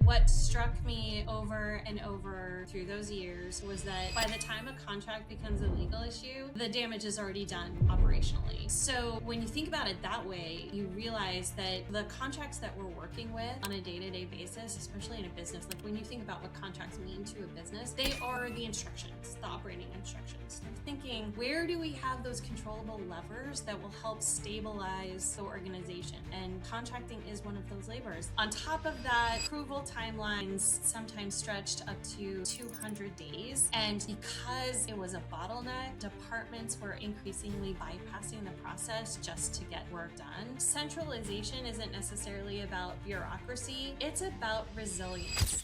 what struck me over and over through those years was that by the time a contract becomes a legal issue, the damage is already done operationally. So when you think about it that way, you realize that the contracts that we're working with on a day-to-day basis, especially in a business, like when you think about what contracts mean to a business, they are the instructions, the operating instructions. They're thinking, where do we have those controllable levers that will help stabilize the organization? And contracting is one of those levers. On top of that, approval timelines sometimes stretched up to 200 days. And because it was a bottleneck, departments were increasingly bypassing the process just to get work done. Centralization isn't necessarily about bureaucracy, it's about resilience.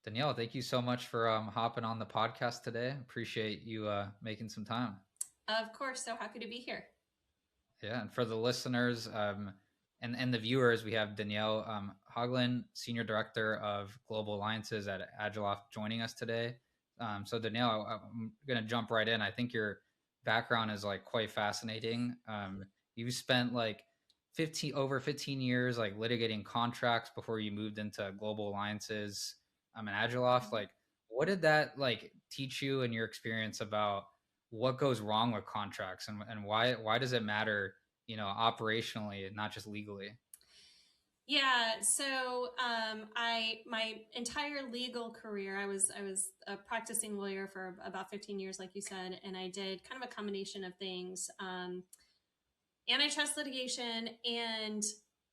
Danielle, thank you so much for hopping on the podcast today. Appreciate you making some time. Of course, so happy to be here. Yeah, and for the listeners and the viewers, we have Danielle Haugland, Senior Director of Global Alliances at Agiloft, joining us today. So Danielle, I'm going to jump right in. I think your background is like quite fascinating. You spent like over 15 years like litigating contracts before you moved into Global Alliances and Agiloft. Like, what did that like teach you in your experience about what goes wrong with contracts and why does it matter, operationally, not just legally? Yeah, so my entire legal career, I was a practicing lawyer for about 15 years, like you said, and I did kind of a combination of things, antitrust litigation and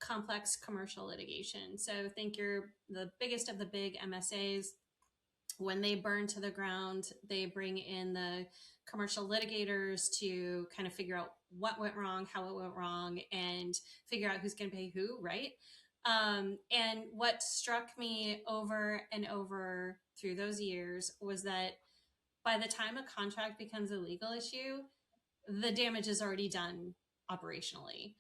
complex commercial litigation. So think you're the biggest of the big MSAs. When they burn to the ground, they bring in the commercial litigators to kind of figure out what went wrong, how it went wrong, and figure out who's going to pay who, right? And what struck me over and over through those years was that by the time a contract becomes a legal issue, the damage is already done operationally.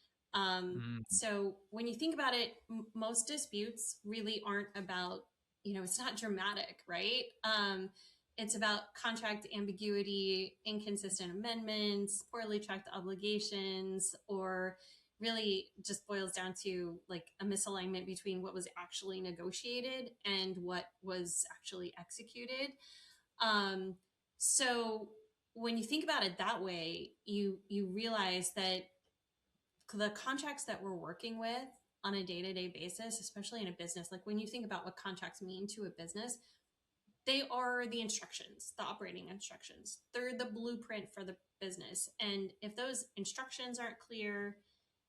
So when you think about it, most disputes really aren't about, it's not dramatic, right? It's about contract ambiguity, inconsistent amendments, poorly tracked obligations, or really just boils down to like a misalignment between what was actually negotiated and what was actually executed. So when you think about it that way, you realize that the contracts that we're working with on a day-to-day basis, especially in a business, like when you think about what contracts mean to a business, they are the instructions, the operating instructions. They're the blueprint for the business. And if those instructions aren't clear,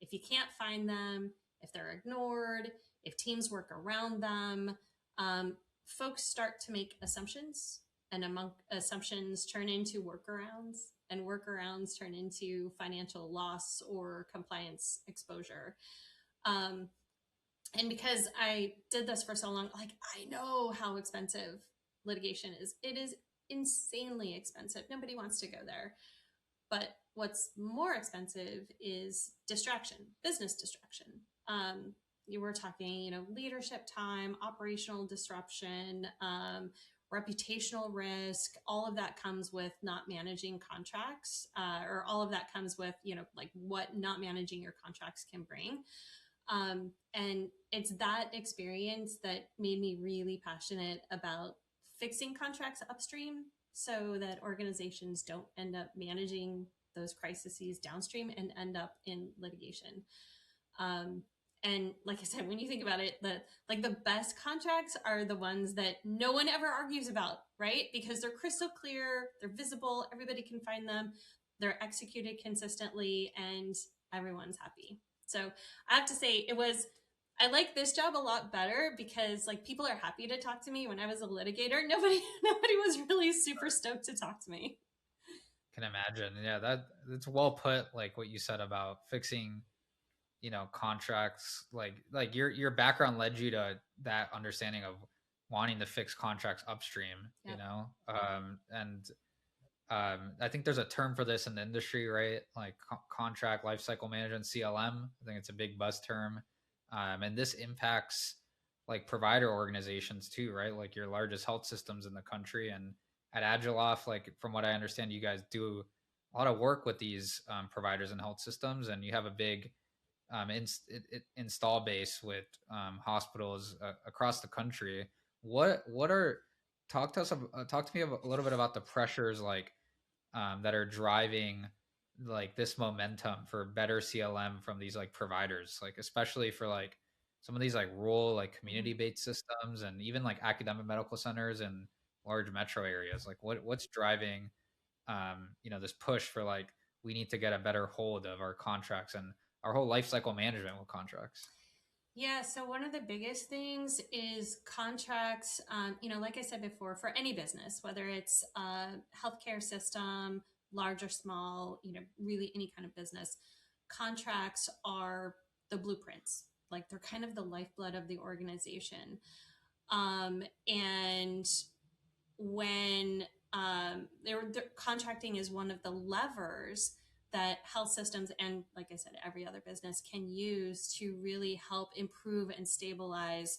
if you can't find them, if they're ignored, if teams work around them, folks start to make assumptions, and among assumptions turn into workarounds, and workarounds turn into financial loss or compliance exposure. And because I did this for so long, like I know how expensive litigation is. It is insanely expensive. Nobody wants to go there. But what's more expensive is distraction, business distraction. You were talking, leadership time, operational disruption, reputational risk. All of that comes with not managing contracts, or all of that comes with, like what not managing your contracts can bring. And it's that experience that made me really passionate about fixing contracts upstream so that organizations don't end up managing those crises downstream and end up in litigation. And like I said, when you think about it, the best contracts are the ones that no one ever argues about, right? Because they're crystal clear, they're visible, everybody can find them, they're executed consistently, and everyone's happy. So I have to say I like this job a lot better because like people are happy to talk to me. When I was a litigator, nobody was really super stoked to talk to me. Can imagine. Yeah, that's well put. Like what you said about fixing, contracts. Like your background led you to that understanding of wanting to fix contracts upstream. Yep. And I think there's a term for this in the industry, right? Like contract lifecycle management, CLM. I think it's a big buzz term. And this impacts like provider organizations too, right? Like your largest health systems in the country. And at Agiloft, like from what I understand, you guys do a lot of work with these providers and health systems, and you have a big install base with hospitals across the country. What are talk to me a little bit about the pressures like that are driving like this momentum for better CLM from these like providers, like especially for like some of these like rural like Mhm. community based systems and even like academic medical centers and large metro areas. Like what's driving this push for like we need to get a better hold of our contracts and our whole life cycle management with contracts. Yeah, so one of the biggest things is contracts. Like I said before, for any business, whether it's a healthcare system, large or small, really any kind of business, contracts are the blueprints. Like they're kind of the lifeblood of the organization. And when contracting is one of the levers that health systems and, like I said, every other business can use to really help improve and stabilize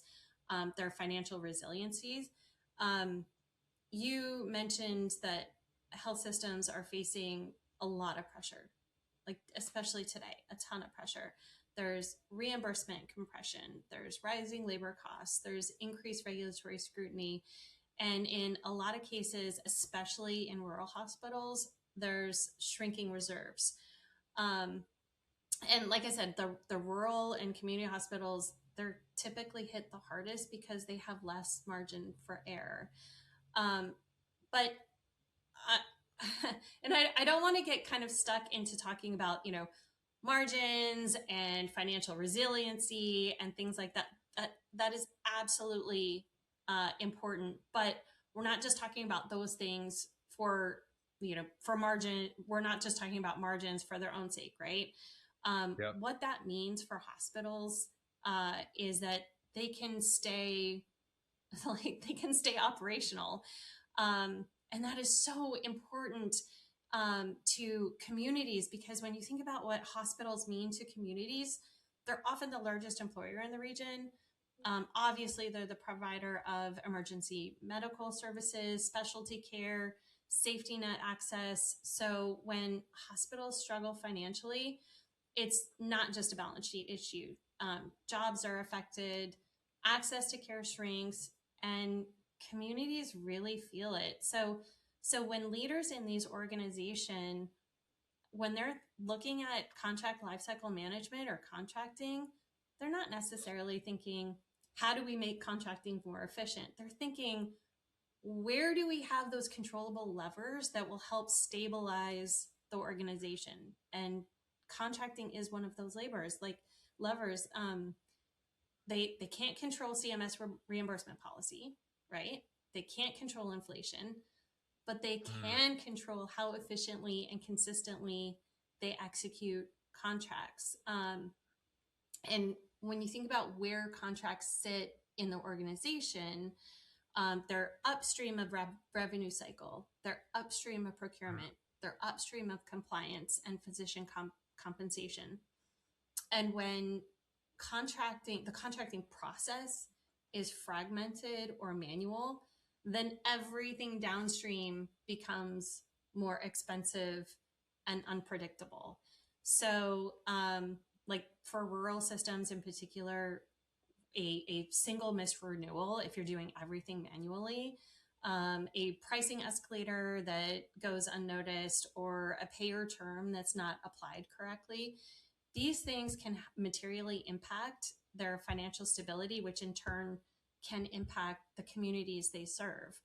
their financial resiliencies. Um, you mentioned that health systems are facing a lot of pressure, like especially today, a ton of pressure. There's reimbursement compression, there's rising labor costs, there's increased regulatory scrutiny, and in a lot of cases, especially in rural hospitals, there's shrinking reserves. Um, and like I said, the rural and community hospitals, they're typically hit the hardest because they have less margin for error. Um, but and I don't want to get kind of stuck into talking about, margins and financial resiliency and things like that. That is absolutely important, but we're not just talking about those things for margin. We're not just talking about margins for their own sake, right? Yep. What that means for hospitals is that they can stay they can stay operational, and that is so important to communities, because when you think about what hospitals mean to communities, they're often the largest employer in the region. Obviously, they're the provider of emergency medical services, specialty care, safety net access. So when hospitals struggle financially, it's not just a balance sheet issue. Jobs are affected, access to care shrinks, and communities really feel it. So when leaders in these organizations, when they're looking at contract lifecycle management or contracting, they're not necessarily thinking, how do we make contracting more efficient? They're thinking, where do we have those controllable levers that will help stabilize the organization? And contracting is one of those levers. They can't control CMS reimbursement policy, right? They can't control inflation, but they Mm, can control how efficiently and consistently they execute contracts. And when you think about where contracts sit in the organization, they're upstream of revenue cycle, they're upstream of procurement, mm, they're upstream of compliance and physician compensation. And when the contracting process is fragmented or manual, then everything downstream becomes more expensive and unpredictable. So, like for rural systems in particular, a single missed renewal, if you're doing everything manually, a pricing escalator that goes unnoticed, or a payer term that's not applied correctly, these things can materially impact their financial stability, which in turn can impact the communities they serve.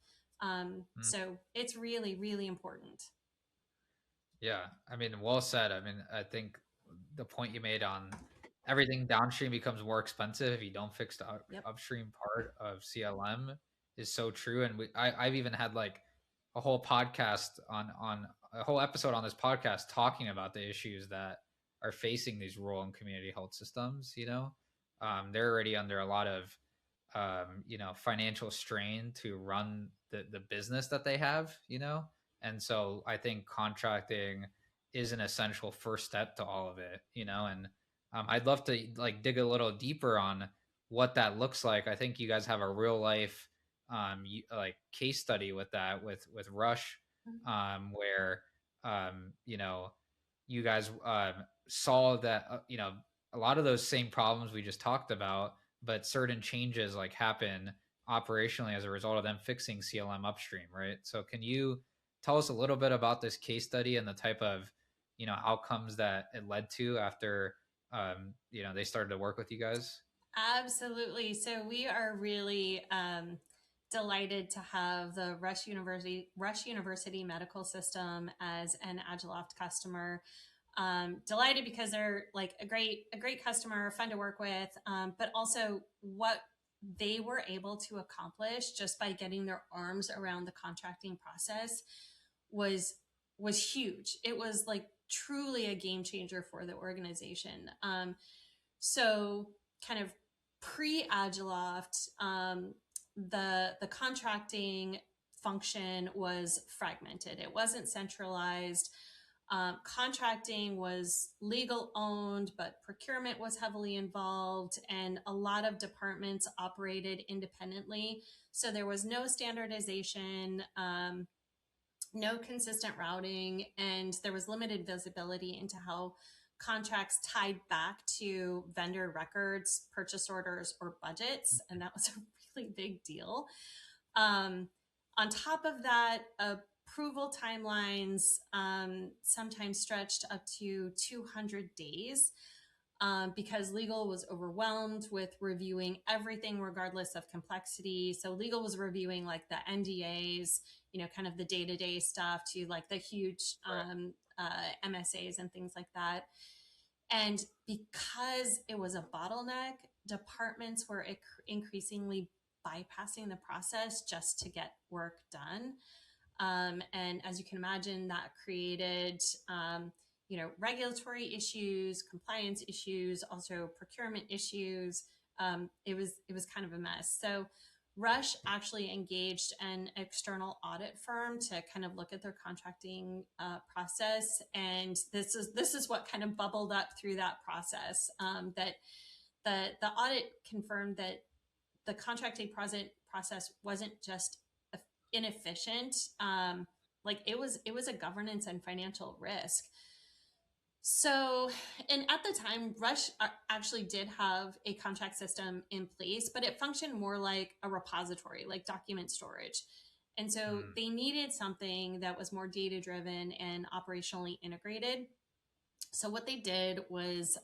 mm. So it's really, really important. Yeah, I mean, well said. I mean, I think the point you made on everything downstream becomes more expensive if you don't fix the Yep. upstream part of CLM is so true. And I've even had like a whole podcast on a whole episode on this podcast talking about the issues that are facing these rural and community health systems. They're already under a lot of financial strain to run the business that they have. And so I think contracting is an essential first step to all of it. And I'd love to like dig a little deeper on what that looks like. I think you guys have a real life like case study with that with Rush, where you guys saw that a lot of those same problems we just talked about, but certain changes like happen operationally as a result of them fixing CLM upstream, right? So can you tell us a little bit about this case study and the type of, outcomes that it led to after, they started to work with you guys? Absolutely. So we are really delighted to have the Rush University Medical System as an Agiloft customer. Delighted because they're like a great customer, fun to work with, but also what they were able to accomplish just by getting their arms around the contracting process was was huge. It was like truly a game changer for the organization. So kind of pre-Agiloft, the contracting function was fragmented. It wasn't centralized. Contracting was legal owned, but procurement was heavily involved, and a lot of departments operated independently. So there was no standardization, no consistent routing, and there was limited visibility into how contracts tied back to vendor records, purchase orders, or budgets. And that was a really big deal. Um, on top of that, approval timelines sometimes stretched up to 200 days. Because legal was overwhelmed with reviewing everything regardless of complexity. So legal was reviewing like the NDAs, kind of the day-to-day stuff, to like the huge Right. MSAs and things like that. And because it was a bottleneck, departments were increasingly bypassing the process just to get work done. And as you can imagine, that created, regulatory issues, compliance issues, also procurement issues. It was kind of a mess. So Rush actually engaged an external audit firm to kind of look at their contracting process, and this is what kind of bubbled up through that process. That the audit confirmed that the contracting process wasn't just inefficient. Like it was a governance and financial risk. So, and at the time, Rush actually did have a contract system in place, but it functioned more like a repository, like document storage. And so Mm, they needed something that was more data driven and operationally integrated. So what they did was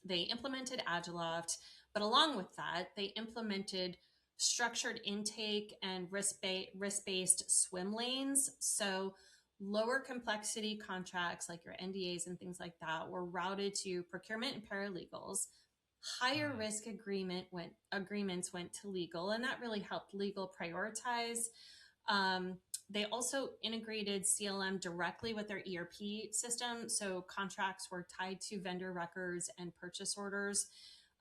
they implemented Agiloft, but along with that, they implemented structured intake and risk-based swim lanes. So lower complexity contracts like your NDAs and things like that were routed to procurement and paralegals. Higher mm, risk agreements went to legal, and that really helped legal prioritize. They also integrated CLM directly with their ERP system. So contracts were tied to vendor records and purchase orders.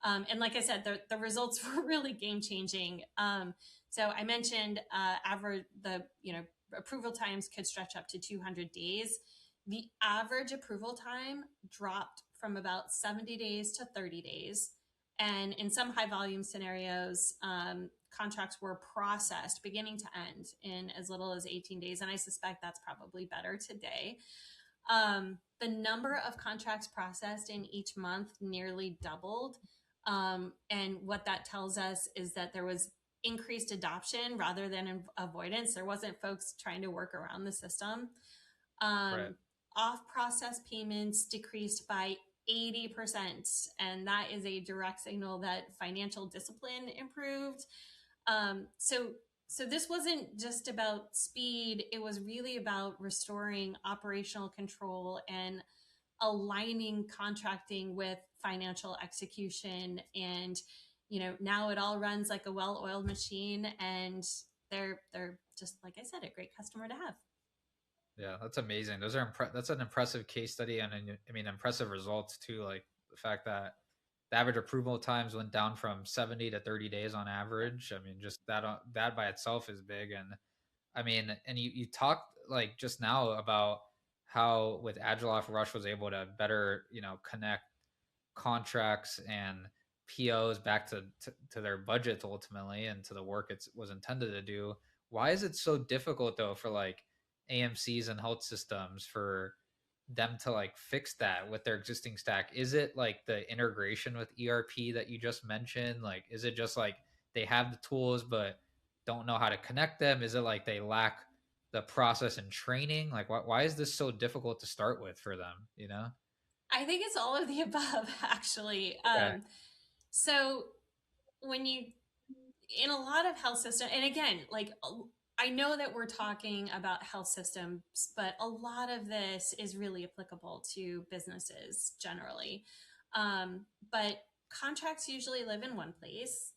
And like I said, the results were really game changing. So I mentioned approval times could stretch up to 200 days. The average approval time dropped from about 70 days to 30 days. And in some high volume scenarios, contracts were processed beginning to end in as little as 18 days. And I suspect that's probably better today. The number of contracts processed in each month nearly doubled. And what that tells us is that there was increased adoption rather than avoidance. There wasn't folks trying to work around the system. right. Um, Off process payments decreased by 80%. And that is a direct signal that financial discipline improved. So this wasn't just about speed. It was really about restoring operational control and aligning contracting with financial execution. And, now it all runs like a well-oiled machine, and they're just, like I said, a great customer to have. Yeah, that's amazing. That's an impressive case study, and I mean impressive results too. Like the fact that the average approval times went down from 70 to 30 days on average. I mean, just that by itself is big. And I mean, and you talked like just now about how with Agiloft Rush was able to better, connect contracts and POs back to their budgets ultimately and to the work it was intended to do. Why is it so difficult though for like AMCs and health systems for them to like fix that with their existing stack? Is it like the integration with ERP that you just mentioned? Like, is it just like they have the tools but don't know how to connect them? Is it like they lack the process and training? Like, why is this so difficult to start with for them? You know? I think it's all of the above, actually. Okay. So when you, in a lot of health systems, and again, like I know that we're talking about health systems, but a lot of this is really applicable to businesses generally. But contracts usually live in one place,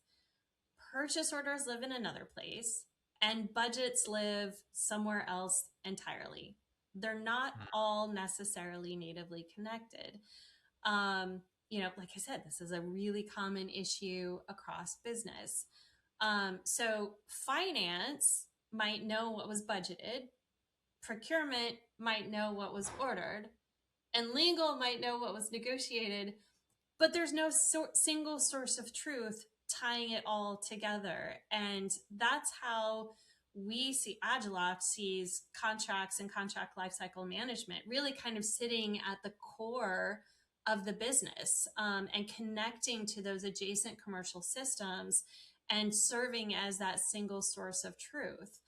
purchase orders live in another place, and budgets live somewhere else entirely. They're not Mm, all necessarily natively connected. Um, like I said, this is a really common issue across business. So finance might know what was budgeted, procurement might know what was ordered, and legal might know what was negotiated, but there's no single source of truth tying it all together. And that's how we see Agiloft sees contracts and contract lifecycle management really kind of sitting at the core of the business, and connecting to those adjacent commercial systems and serving as that single source of truth.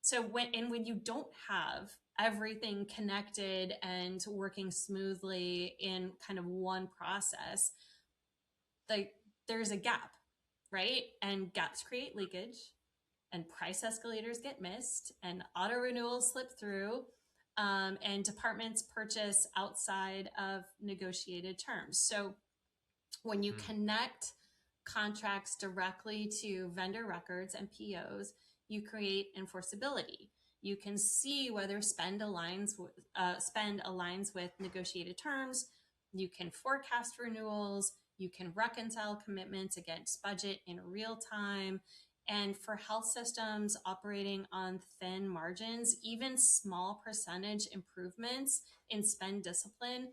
So when you don't have everything connected and working smoothly in kind of one process, like there's a gap, right? And gaps create leakage, and price escalators get missed, and auto renewals slip through, and departments purchase outside of negotiated terms. So when you mm, connect contracts directly to vendor records and POs, you create enforceability. You can see whether spend aligns with negotiated terms. You can forecast renewals. You can reconcile commitments against budget in real time. And for health systems operating on thin margins, even small percentage improvements in spend discipline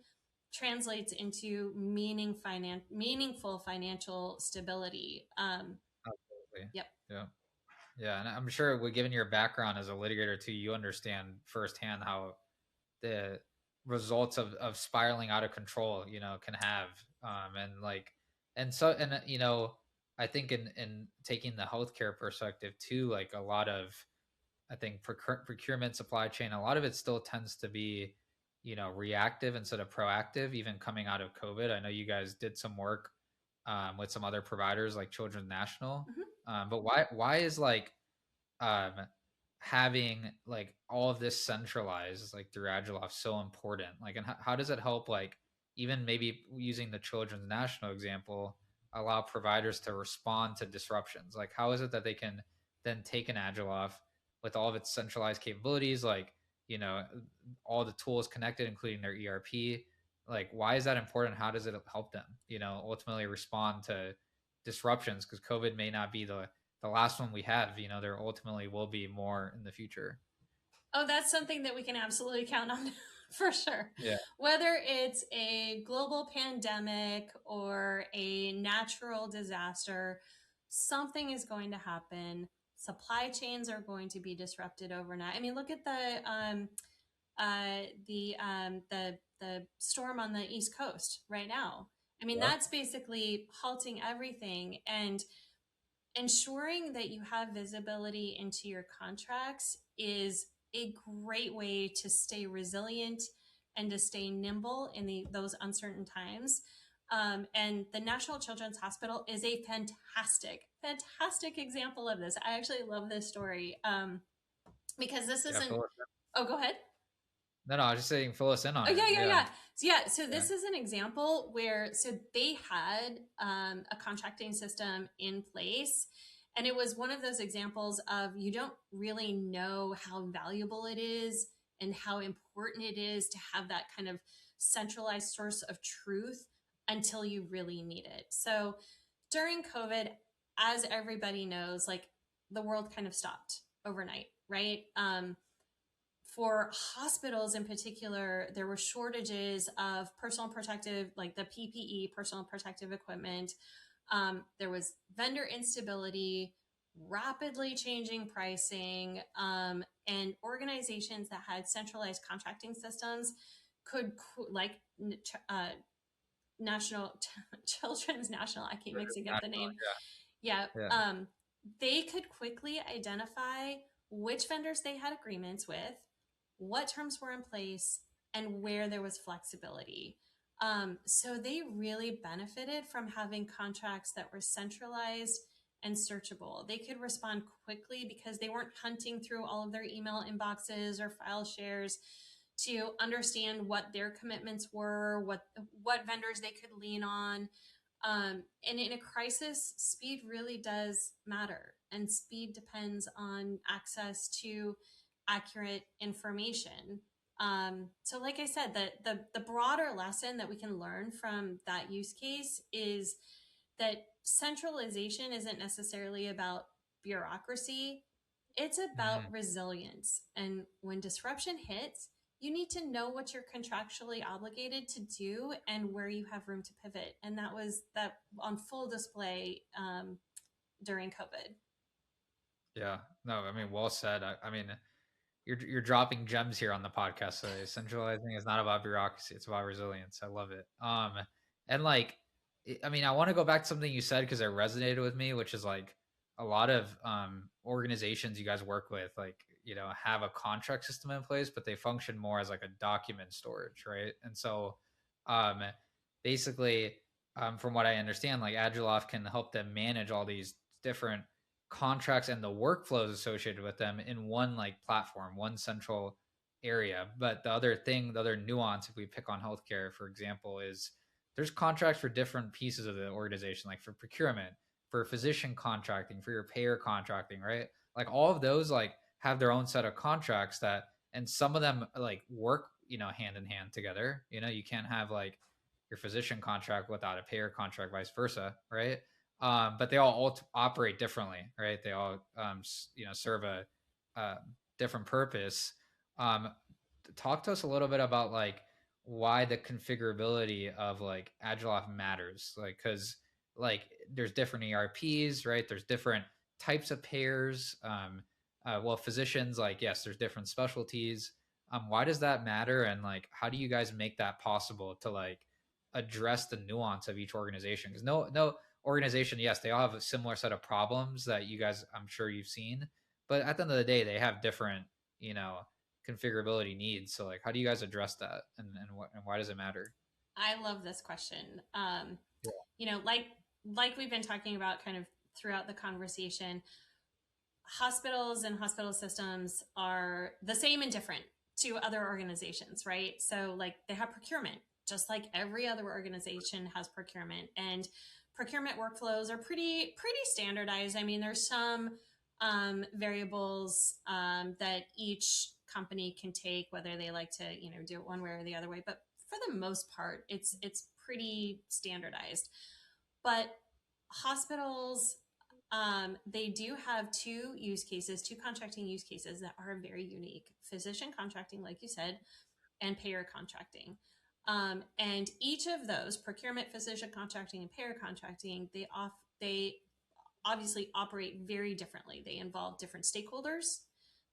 translates into meaningful financial stability. absolutely. Yep. Yeah. Yeah, and I'm sure, given your background as a litigator too, you understand firsthand how the results of spiraling out of control, can have, and like, and so, and I think in taking the healthcare perspective too, like a lot of, I think procurement, supply chain, a lot of it still tends to be, reactive instead of proactive. Even coming out of COVID, I know you guys did some work, with some other providers like Children's National, Mhm. but why is like, um, having like all of this centralized like through Agiloft so important? Like, and how does it help, like, even maybe using the Children's National example, allow providers to respond to disruptions? Like, how is it that they can then take an Agiloft with all of its centralized capabilities, like, you know, all the tools connected, including their ERP? Like, why is that important? How does it help them, ultimately respond to disruptions? Because COVID may not be the last one we have. There ultimately will be more in the future. Oh, that's something that we can absolutely count on for sure. Yeah. Whether it's a global pandemic or a natural disaster, something is going to happen. Supply chains are going to be disrupted overnight. I mean, look at the storm on the East Coast right now. I mean, Yep. that's basically halting everything. And ensuring that you have visibility into your contracts is a great way to stay resilient and to stay nimble in those uncertain times. And the National Children's Hospital is a fantastic example of this. I actually love this story, because this Yeah. isn't. Oh, go ahead. No, I was just saying, fill us in on Oh, it. yeah, Yeah. yeah. So Yeah. this is an example where they had a contracting system in place, and it was one of those examples of you don't really know how valuable it is and how important it is to have that kind of centralized source of truth until you really need it. So during COVID, as everybody knows, like the world kind of stopped overnight, right? For hospitals in particular, there were shortages of personal protective, like the PPE, personal protective equipment. There was vendor instability. rapidly changing pricing, and organizations that had centralized contracting systems could, like uh, national children's national, I keep mixing up the name. Yeah. Yeah. They could quickly identify which vendors they had agreements with, what terms were in place, and where there was flexibility. So they really benefited from having contracts that were centralized and searchable. They could respond quickly because they weren't hunting through all of their email inboxes or file shares to understand what their commitments were, what vendors they could lean on. And in a crisis, speed really does matter, and speed depends on access to accurate information. So, like I said, the broader lesson that we can learn from that use case is that centralization isn't necessarily about bureaucracy, it's about Mhm. resilience. And when disruption hits, you need to know what you're contractually obligated to do and where you have room to pivot. And that was that on full display during COVID. Yeah. No, I mean, well said. I mean, you're dropping gems here on the podcast today. Centralizing is not about bureaucracy; it's about resilience. I love it. And like, I mean, I want to go back to something you said because it resonated with me, which is like a lot of organizations you guys work with, like have a contract system in place, but they function more as like a document storage, right? And so, um, basically, from what I understand, like Agiloft can help them manage all these different contracts and the workflows associated with them in one like platform, one central area. But the other nuance, if we pick on healthcare, for example, is there's contracts for different pieces of the organization, like for procurement, for physician contracting, for your payer contracting, right? Like all of those like have their own set of contracts that, and some of them like work, hand in hand together. You can't have like your physician contract without a payer contract, vice versa, right? But they all operate differently, right? They all serve a uh, different purpose. Um, Talk to us a little bit about like why the configurability of like Agiloft matters, like because like there's different ERPs, right? There's different types of payers. Well, physicians, like yes, there's different specialties. Why does that matter, and like how do you guys make that possible to like address the nuance of each organization? Because no organization, yes, they all have a similar set of problems that you guys, I'm sure you've seen, but at the end of the day, they have different, you know, configurability needs. So like, how do you guys address that, and why does it matter? I love this question. Yeah. Like we've been talking about kind of throughout the conversation, hospitals and hospital systems are the same and different to other organizations, right? So like they have procurement, just like every other organization has procurement, and procurement workflows are pretty standardized. I mean, there's some variables that each company can take, whether they like to do it one way or the other way, but for the most part, it's pretty standardized. But hospitals, they do have two contracting use cases that are very unique: physician contracting, like you said, and payer contracting. And each of those, procurement, physician contracting, and payer contracting, they obviously operate very differently. They involve different stakeholders,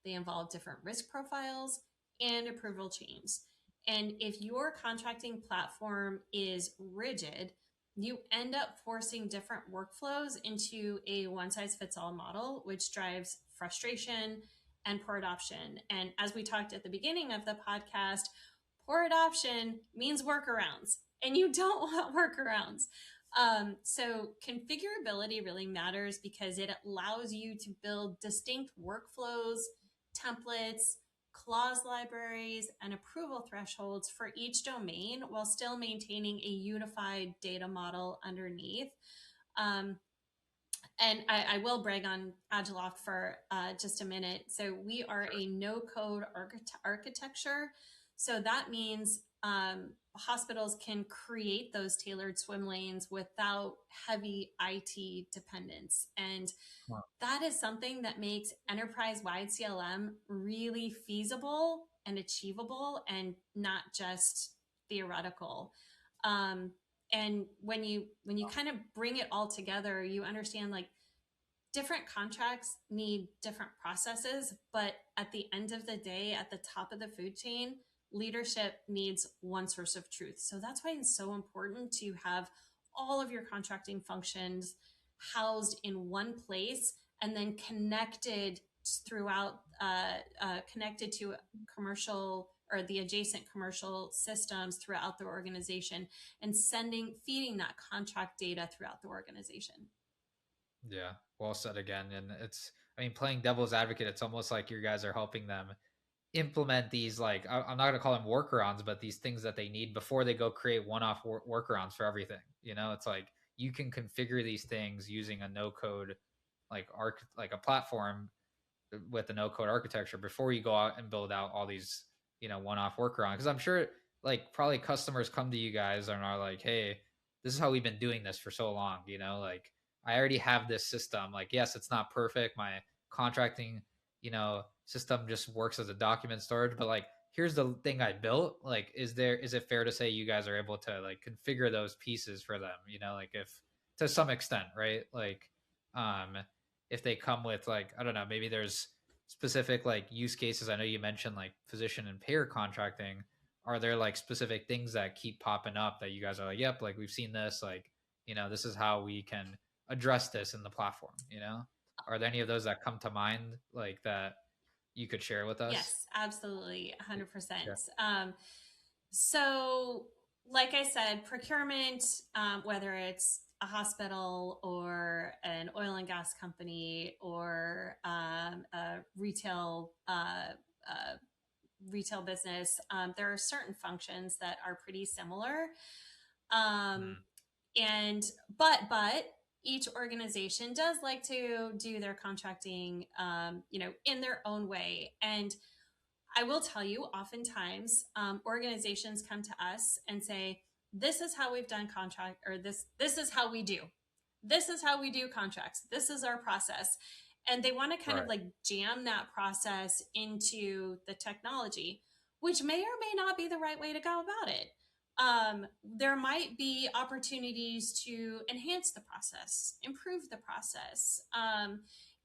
they involve different risk profiles and approval chains. And if your contracting platform is rigid, you end up forcing different workflows into a one size fits all model, which drives frustration and poor adoption. And as we talked at the beginning of the podcast, poor adoption means workarounds, and you don't want workarounds. So configurability really matters because it allows you to build distinct workflows, templates, clause libraries, and approval thresholds for each domain while still maintaining a unified data model underneath. Um, and I will brag on Agiloft for just a minute. So we are a no-code architecture. So that means hospitals can create those tailored swim lanes without heavy IT dependence. And Wow. that is something that makes enterprise-wide CLM really feasible and achievable and not just theoretical. Um, and when you kind of bring it all together, you understand like different contracts need different processes, but at the end of the day, at the top of the food chain, leadership needs one source of truth. So that's why it's so important to have all of your contracting functions housed in one place and then connected throughout, connected to commercial or the adjacent commercial systems throughout the organization, and feeding that contract data throughout the organization. Yeah, well said again. And it's, I mean, playing devil's advocate, it's almost like you guys are helping them implement these, like, I'm not gonna call them workarounds, but these things that they need before they go create one-off workarounds for everything. You know, it's like you can configure these things using a no code, like a platform with the no code architecture before you go out and build out all these, one-off workaround. Because I'm sure, like, probably customers come to you guys and are like, hey, this is how we've been doing this for so long, like, I already have this system. Like, yes, it's not perfect, my contracting, system just works as a document storage, but like, here's the thing I built. Like, is it fair to say you guys are able to like configure those pieces for them, like, if to some extent, right? Like, um if they come with, like, I don't know, maybe there's specific like use cases. I know you mentioned like physician and payer contracting. Are there like specific things that keep popping up that you guys are like, yep, like we've seen this, like, this is how we can address this in the platform, Are there any of those that come to mind, like, that you could share with us? Yes, absolutely, Yeah. 100%. So, like I said, procurement, whether it's a hospital or an oil and gas company or a retail business, there are certain functions that are pretty similar. Um, Mm, and but each organization does like to do their contracting, in their own way. And I will tell you, oftentimes, organizations come to us and say, "This is how we've done contract," or "This is how we do. This is how we do contracts. This is our process," and they want to kind of right. like jam that process into the technology, which may or may not be the right way to go about it. There might be opportunities to enhance the process, improve the process,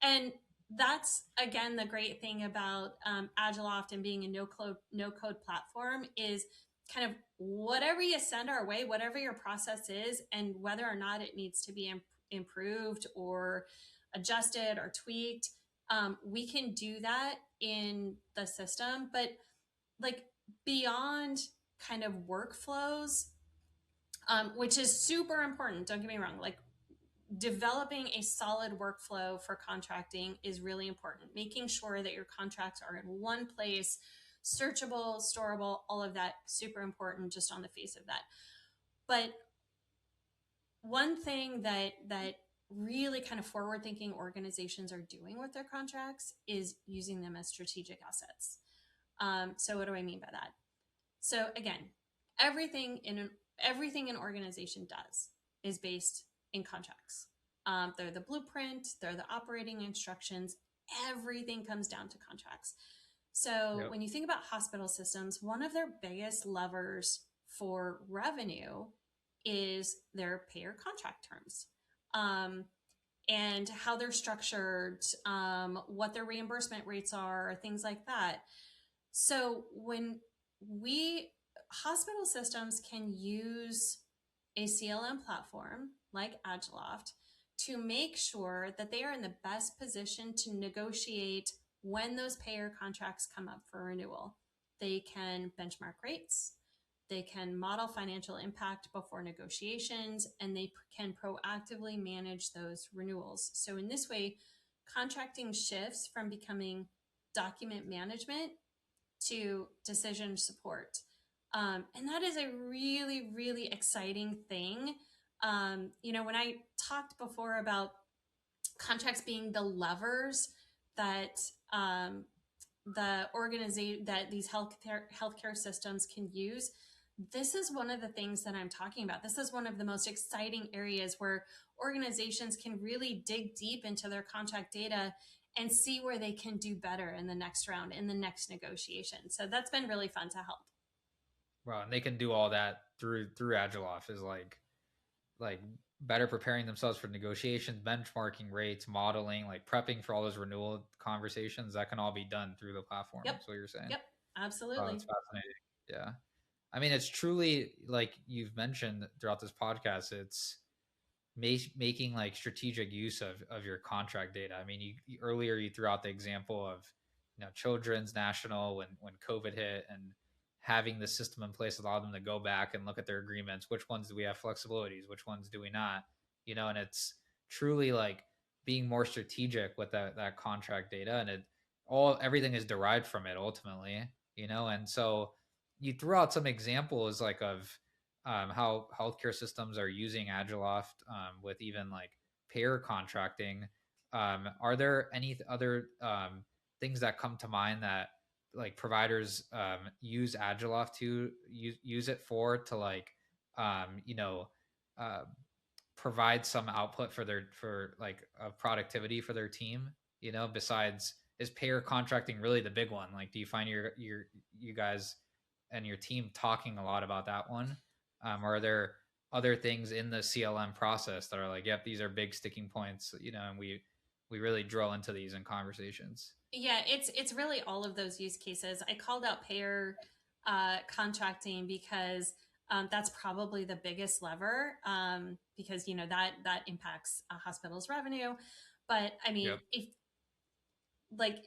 and that's again the great thing about Agiloft and being a no code platform is kind of whatever you send our way, whatever your process is, and whether or not it needs to be improved or adjusted or tweaked, we can do that in the system. But like beyond kind of workflows, which is super important. Don't get me wrong. Like developing a solid workflow for contracting is really important. Making sure that your contracts are in one place, searchable, storable, all of that, super important just on the face of that. But one thing that really kind of forward thinking organizations are doing with their contracts is using them as strategic assets. So what do I mean by that? So again, everything in everything an organization does is based in contracts. They're the blueprint, they're the operating instructions. Everything comes down to contracts. So Yep. when you think about hospital systems, one of their biggest levers for revenue is their payer contract terms. And how they're structured, what their reimbursement rates are, things like that. So when we hospital systems can use a CLM platform like Agiloft to make sure that they are in the best position to negotiate when those payer contracts come up for renewal. They can benchmark rates, they can model financial impact before negotiations, and they can proactively manage those renewals. So in this way, contracting shifts from becoming document management to decision support. And that is a really, really exciting thing. When I talked before about contracts being the levers that the organization that these healthcare systems can use, this is one of the things that I'm talking about. This is one of the most exciting areas where organizations can really dig deep into their contract data and see where they can do better in the next round, in the next negotiation. So that's been really fun to help. Wow, and they can do all that through Agiloft, is like better preparing themselves for negotiations, benchmarking rates, modeling, like prepping for all those renewal conversations. That can all be done through the platform. Yep. Is what you're saying. Yep. Wow, Absolutely. that's fascinating. Yeah. I mean, it's truly like you've mentioned throughout this podcast, it's making like strategic use of your contract data. I mean, earlier you threw out the example of Children's National when COVID hit, and having the system in place allowed them to go back and look at their agreements. Which ones do we have flexibilities? Which ones do we not? And it's truly like being more strategic with that contract data, and everything is derived from it ultimately. And so you threw out some examples like of how healthcare systems are using Agiloft with even like payer contracting. Are there any other things that come to mind that like providers use Agiloft to use it for to like um, you know uh, provide some output for like productivity for their team? Besides, is payer contracting really the big one? Like, do you find you guys and your team talking a lot about that one? Are there other things in the CLM process that are like, yep, these are big sticking points, and we really drill into these in conversations? Yeah, it's really all of those use cases. I called out payer contracting because that's probably the biggest lever, because that impacts a hospital's revenue. But I mean, Yep. if like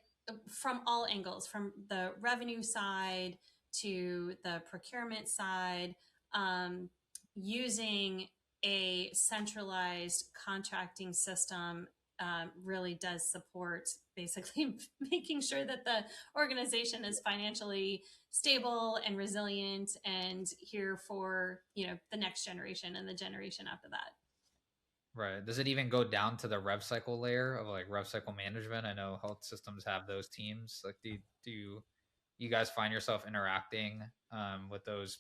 from all angles, from the revenue side to the procurement side, um, using a centralized contracting system really does support basically making sure that the organization is financially stable and resilient and here for the next generation and the generation after that. Right. Does it even go down to the rev cycle layer of like rev cycle management? I know health systems have those teams. Like, do you guys find yourself interacting with those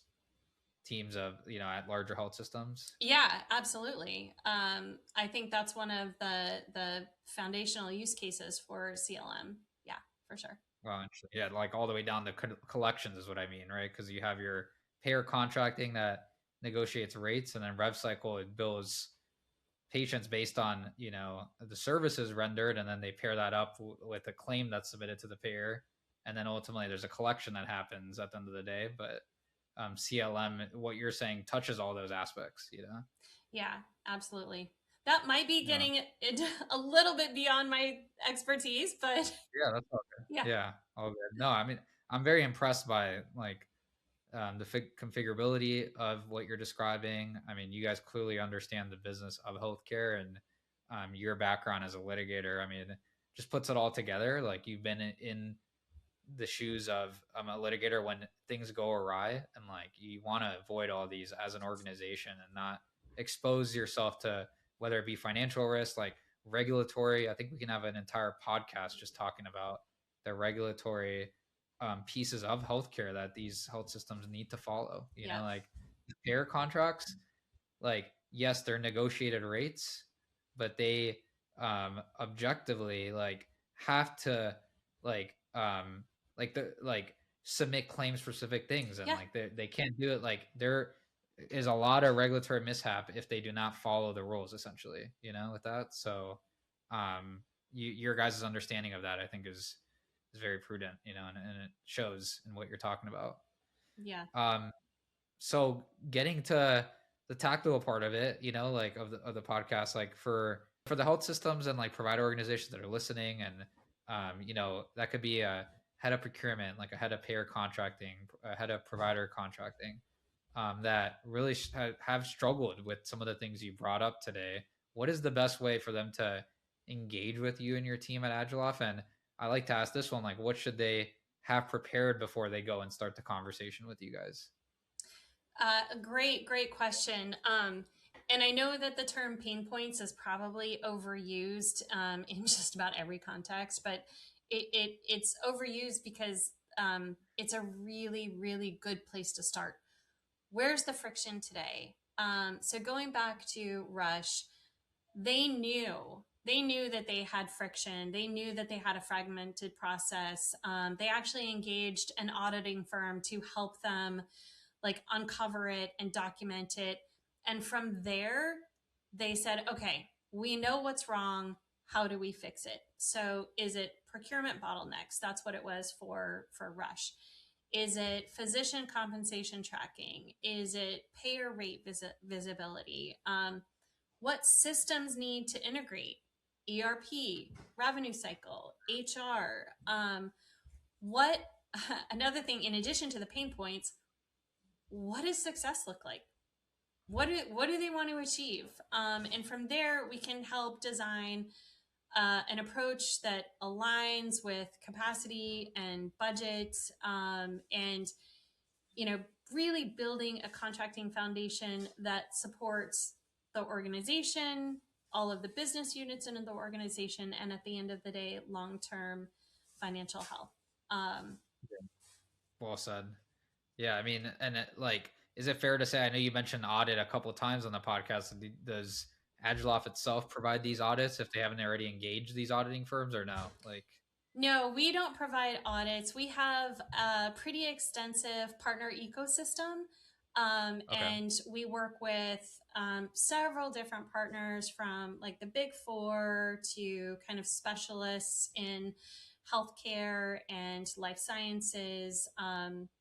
teams of at larger health systems? Yeah, absolutely. I think that's one of the foundational use cases for CLM. Yeah, for sure. Well, interesting. Yeah, like all the way down to collections is what I mean, right? Because you have your payer contracting that negotiates rates, and then rev cycle, it bills patients based on the services rendered, and then they pair that up with a claim that's submitted to the payer, and then ultimately there's a collection that happens at the end of the day. But CLM, what you're saying, touches all those aspects. Yeah, absolutely. That might be Yeah. getting it a little bit beyond my expertise, but Yeah, that's all good. yeah, Yeah, all good. No, I mean, I'm very impressed by like the configurability of what you're describing. I mean, you guys clearly understand the business of healthcare, and your background as a litigator, I mean, just puts it all together. Like, you've been in the shoes of a litigator when things go awry, and like you want to avoid all these as an organization and not expose yourself to whether it be financial risk, like regulatory. I think we can have an entire podcast just talking about the regulatory pieces of healthcare that these health systems need to follow. yeah, Like payer contracts, like yes, they're negotiated rates, but they objectively like have to like like submit claims for specific things, and yeah, like they can't do it. Like, there is a lot of regulatory mishap if they do not follow the rules, essentially, with that. So your guys' understanding of that, I think, is very prudent, and it shows in what you're talking about. yeah, um so getting to the tactical part of it, like of the podcast, like for the health systems and like provider organizations that are listening, and that could be a head of procurement, like a head of payer contracting, a head of provider contracting, that really have struggled with some of the things you brought up today. What is the best way for them to engage with you and your team at Agiloft? And I like to ask this one, like, what should they have prepared before they go and start the conversation with you guys? a great question. And I know that the term pain points is probably overused in just about every context, but it's overused because it's a really good place to start. Where's the friction today? So going back to Rush, they knew that they had friction. They knew that they had a fragmented process. They actually engaged an auditing firm to help them like uncover it and document it. And from there, they said, okay, we know what's wrong. How do we fix it? So is it procurement bottlenecks? That's what it was for Rush. Is it physician compensation tracking? Is it payer rate visibility? What systems need to integrate? ERP, revenue cycle, HR. What another thing in addition to the pain points? What does success look like? What do they want to achieve? And from there, we can help design an approach that aligns with capacity and budget, and really building a contracting foundation that supports the organization, all of the business units in the organization, and at the end of the day, long-term financial health. Um, Well said. Yeah, I mean, and like, is it fair to say? I know you mentioned audit a couple of times on the podcast. Does Agiloft itself provide these audits if they haven't already engaged these auditing firms, or no? Like, No, we don't provide audits. We have a pretty extensive partner ecosystem, okay, and we work with several different partners from like the big four to kind of specialists in healthcare and life sciences.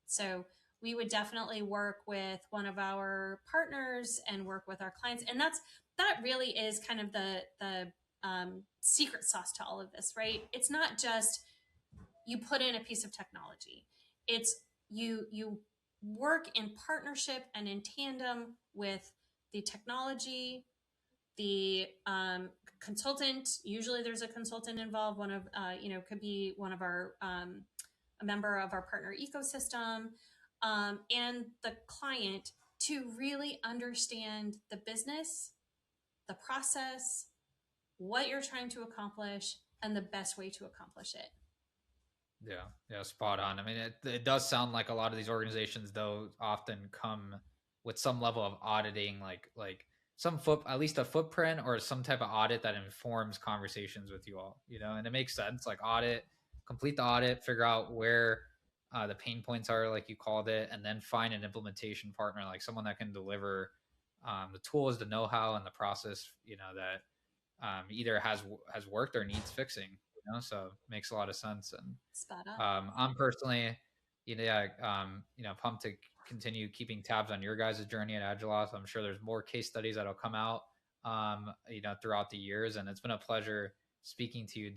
So we would definitely work with one of our partners and work with our clients, and that really is kind of the secret sauce to all of this, right? It's not just you put in a piece of technology. It's you work in partnership and in tandem with the technology, the consultant. Usually, there's a consultant involved. One of could be one of our a member of our partner ecosystem, and the client to really understand the business, the process, what you're trying to accomplish, and the best way to accomplish it. yeah, yeah, spot on. I mean, it does sound like a lot of these organizations, though, often come with some level of auditing, like some foot, at least a footprint or some type of audit that informs conversations with you all. And it makes sense. Like audit, complete the audit, figure out where the pain points are, like you called it, and then find an implementation partner, like someone that can deliver the tools, the know-how, and the process. That either has worked or needs fixing. So it makes a lot of sense. And Spot on. I'm personally, yeah, pumped to continue keeping tabs on your guys' journey at Agiloft. I'm sure there's more case studies that'll come out, throughout the years. And it's been a pleasure speaking to you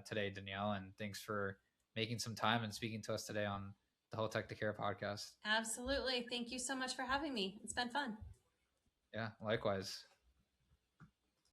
today, Danielle. And thanks for making some time and speaking to us today on the HealthTech2Care podcast. Absolutely. Thank you so much for having me. It's been fun. Yeah, likewise.